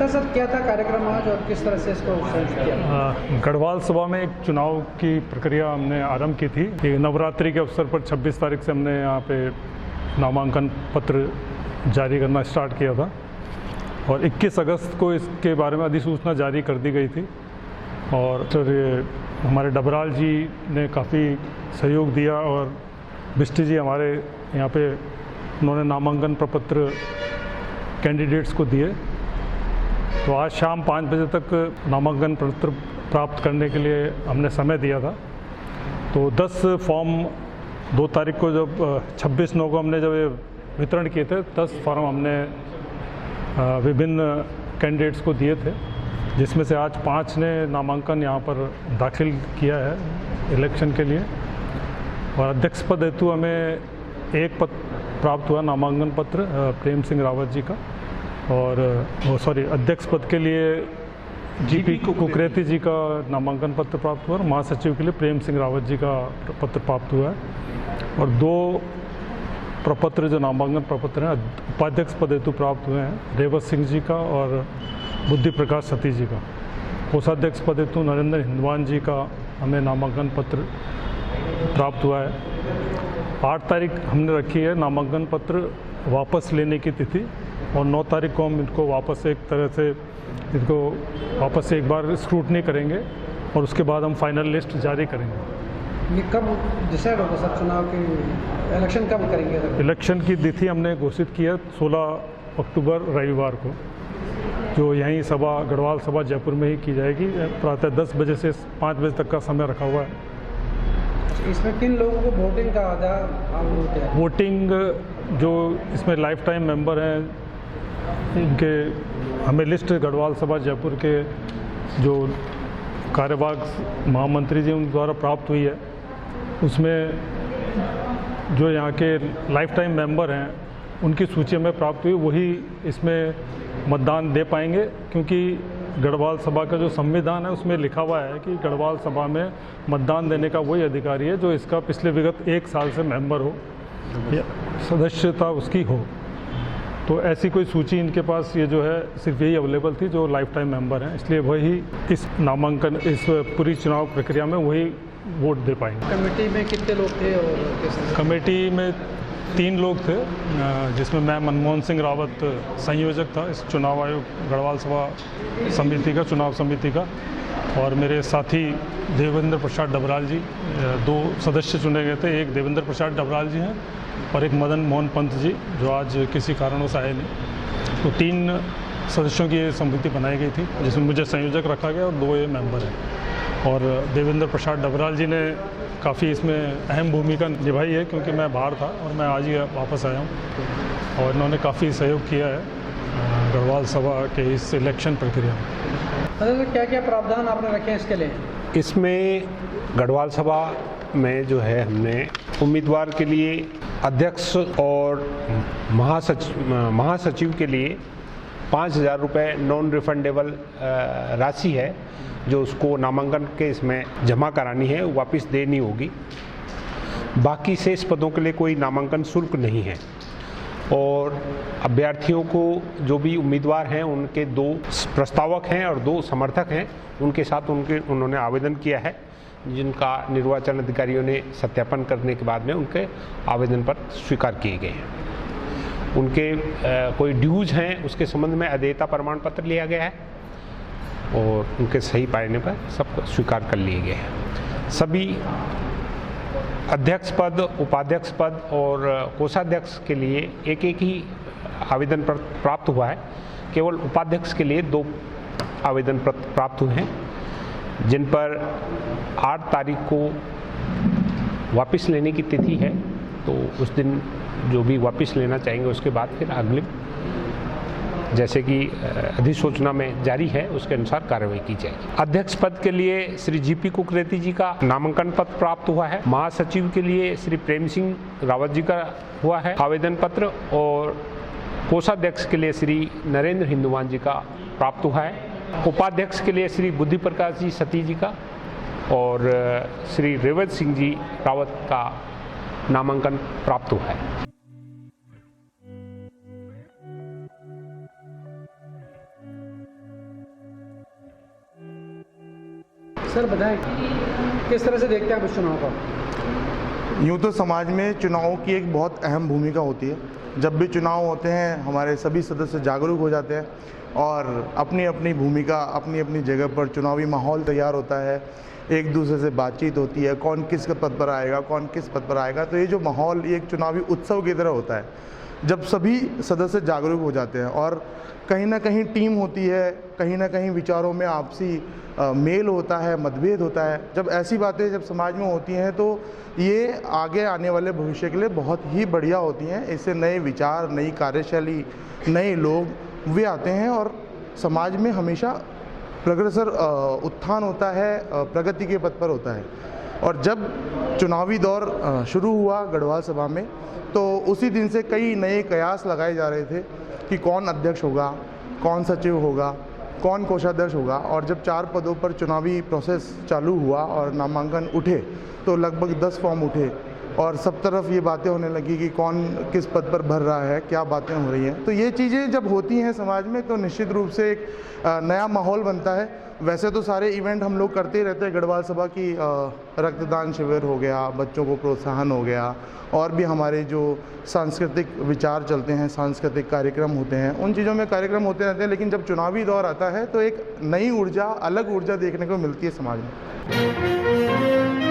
था सर, क्या था कार्यक्रम आज और किस तरह से इसको संचालित किया? गढ़वाल सभा में एक चुनाव की प्रक्रिया हमने आरंभ की थी। ये नवरात्रि के अवसर पर 26 तारीख से हमने यहाँ पे नामांकन पत्र जारी करना स्टार्ट किया था और 21 अगस्त को इसके बारे में अधिसूचना जारी कर दी गई थी। और फिर हमारे डबराल जी ने काफ़ी सहयोग दिया और बिष्टी जी हमारे यहाँ पे उन्होंने नामांकन प्रपत्र कैंडिडेट्स को दिए। तो आज शाम 5 बजे तक नामांकन पत्र प्राप्त करने के लिए हमने समय दिया था। तो 10 फॉर्म 2 तारीख को जब 26/9 को हमने जब ये वितरण किए थे, 10 फॉर्म हमने विभिन्न कैंडिडेट्स को दिए थे, जिसमें से आज 5 ने नामांकन यहाँ पर दाखिल किया है इलेक्शन के लिए। और अध्यक्ष पद हेतु हमें एक पद प्राप्त हुआ, नामांकन पत्र प्रेम सिंह रावत जी का। और अध्यक्ष पद के लिए जीपी कुकरेती जी का नामांकन पत्र प्राप्त हुआ और महासचिव के लिए प्रेम सिंह रावत जी का पत्र प्राप्त हुआ है। और 2 प्रपत्र जो नामांकन प्रपत्र हैं उपाध्यक्ष पद हेतु प्राप्त हुए हैं, रेवत सिंह जी का और बुद्धि प्रकाश सती जी का। कोषाध्यक्ष पद हेतु नरेंद्र हिंदवान जी का हमें नामांकन पत्र प्राप्त हुआ है। 8 तारीख हमने रखी है नामांकन पत्र वापस लेने की तिथि और 9 तारीख को हम इनको वापस एक तरह से इनको वापस से एक बार स्क्रूटनी करेंगे और उसके बाद हम फाइनल लिस्ट जारी करेंगे। ये कब डिसाइड होगा सर, चुनाव की इलेक्शन कब करेंगे? इलेक्शन की तिथि हमने घोषित की है 16 अक्टूबर रविवार को, जो यहीं सभा गढ़वाल सभा जयपुर में ही की जाएगी। प्रातः 10 बजे से 5 बजे तक का समय रखा हुआ है। इसमें किन लोगों को वोटिंग का आधार? वोटिंग जो इसमें लाइफ टाइम मेंबर हैं इनके हमें लिस्ट गढ़वाल सभा जयपुर के जो कार्यवाहक महामंत्री जी उन द्वारा प्राप्त हुई है। उसमें जो यहाँ के लाइफ टाइम मेंबर हैं उनकी सूची में प्राप्त हुई, वही इसमें मतदान दे पाएंगे, क्योंकि गढ़वाल सभा का जो संविधान है उसमें लिखा हुआ है कि गढ़वाल सभा में मतदान देने का वही अधिकारी है जो इसका पिछले विगत 1 साल से मेंबर हो या सदस्यता उसकी हो। तो ऐसी कोई सूची इनके पास ये जो है सिर्फ यही अवेलेबल थी जो लाइफ टाइम मेंबर हैं, इसलिए वही इस नामांकन इस पूरी चुनाव प्रक्रिया में वही वोट दे पाएंगे। कमेटी में कितने लोग थे और किस? कमेटी में 3 लोग थे, जिसमें मैं मनमोहन सिंह रावत संयोजक था इस चुनाव आयोग गढ़वाल सभा समिति का, चुनाव समिति का, और मेरे साथी देवेंद्र प्रसाद डबराल जी 2 सदस्य चुने गए थे। एक देवेंद्र प्रसाद डबराल जी हैं और एक मदन मोहन पंत जी जो आज किसी कारणवश आए नहीं। तो 3 सदस्यों की ये समिति बनाई गई थी, जिसमें मुझे संयोजक रखा गया और 2 ये मेंबर हैं। और देवेंद्र प्रसाद डबराल जी ने काफ़ी इसमें अहम भूमिका निभाई है, क्योंकि मैं बाहर था और मैं आज ही वापस आया हूँ और इन्होंने काफ़ी सहयोग किया है गढ़वाल सभा के इस इलेक्शन प्रक्रिया में। तो क्या क्या प्रावधान आपने रखे हैं इसके लिए? इसमें गढ़वाल सभा में जो है हमने उम्मीदवार के लिए अध्यक्ष और महासचिव के लिए 5,000 रुपये नॉन रिफंडेबल राशि है जो उसको नामांकन के इसमें जमा करानी है, वापस देनी होगी। बाकी शेष पदों के लिए कोई नामांकन शुल्क नहीं है। और अभ्यर्थियों को जो भी उम्मीदवार हैं उनके 2 प्रस्तावक हैं और 2 समर्थक हैं, उनके साथ उन्होंने आवेदन किया है, जिनका निर्वाचन अधिकारियों ने सत्यापन करने के बाद में उनके आवेदन पर स्वीकार किए गए हैं। उनके कोई ड्यूज हैं उसके संबंध में अदेयता प्रमाण पत्र लिया गया है और उनके सही पाने पर सब स्वीकार कर लिए गए हैं। सभी अध्यक्ष पद, उपाध्यक्ष पद और कोषाध्यक्ष के लिए एक ही आवेदन प्राप्त हुआ है। केवल उपाध्यक्ष के लिए 2 आवेदन प्राप्त हुए हैं, जिन पर 8 तारीख को वापस लेने की तिथि है। तो उस दिन जो भी वापस लेना चाहेंगे उसके बाद फिर अगले जैसे कि अधिसूचना में जारी है उसके अनुसार कार्रवाई की जाएगी। अध्यक्ष पद के लिए श्री जीपी कुकरेती जी का नामांकन पत्र प्राप्त हुआ है। महासचिव के लिए श्री प्रेम सिंह रावत जी का हुआ है आवेदन पत्र और कोषाध्यक्ष के लिए श्री नरेंद्र हिंदुवान जी का प्राप्त हुआ है। उपाध्यक्ष के लिए श्री बुद्धि प्रकाश जी सती जी का और श्री रेवत सिंह जी रावत का नामांकन प्राप्त हुआ है। सर बताएं किस तरह से देखते हैं आप इस चुनाव को? यूँ तो समाज में चुनावों की एक बहुत अहम भूमिका होती है। जब भी चुनाव होते हैं हमारे सभी सदस्य जागरूक हो जाते हैं और अपनी अपनी भूमिका अपनी अपनी जगह पर चुनावी माहौल तैयार होता है, एक दूसरे से बातचीत होती है, कौन किस पद पर आएगा, कौन किस पद पर आएगा। तो ये जो माहौल ये एक चुनावी उत्सव की तरह होता है जब सभी सदस्य जागरूक हो जाते हैं और कहीं ना कहीं टीम होती है, कहीं ना कहीं विचारों में आपसी मेल होता है, मतभेद होता है। जब ऐसी बातें जब समाज में होती हैं तो ये आगे आने वाले भविष्य के लिए बहुत ही बढ़िया होती हैं। इससे नए विचार, नई कार्यशैली, नए लोग वे आते हैं और समाज में हमेशा प्रग्रेसर उत्थान होता है, प्रगति के पथ पर होता है। और जब चुनावी दौर शुरू हुआ गढ़वाल सभा में तो उसी दिन से कई नए कयास लगाए जा रहे थे कि कौन अध्यक्ष होगा, कौन सचिव होगा, कौन कोषाध्यक्ष होगा। और जब 4 पदों पर चुनावी प्रोसेस चालू हुआ और नामांकन उठे तो लगभग 10 फॉर्म उठे और सब तरफ ये बातें होने लगी कि कौन किस पद पर भर रहा है, क्या बातें हो रही हैं। तो ये चीज़ें जब होती हैं समाज में तो निश्चित रूप से एक नया माहौल बनता है। वैसे तो सारे इवेंट हम लोग करते ही रहते हैं गढ़वाल सभा की, रक्तदान शिविर हो गया, बच्चों को प्रोत्साहन हो गया, और भी हमारे जो सांस्कृतिक विचार चलते हैं, सांस्कृतिक कार्यक्रम होते हैं, उन चीज़ों में कार्यक्रम होते रहते हैं। लेकिन जब चुनावी दौर आता है तो एक नई ऊर्जा, अलग ऊर्जा देखने को मिलती है समाज में।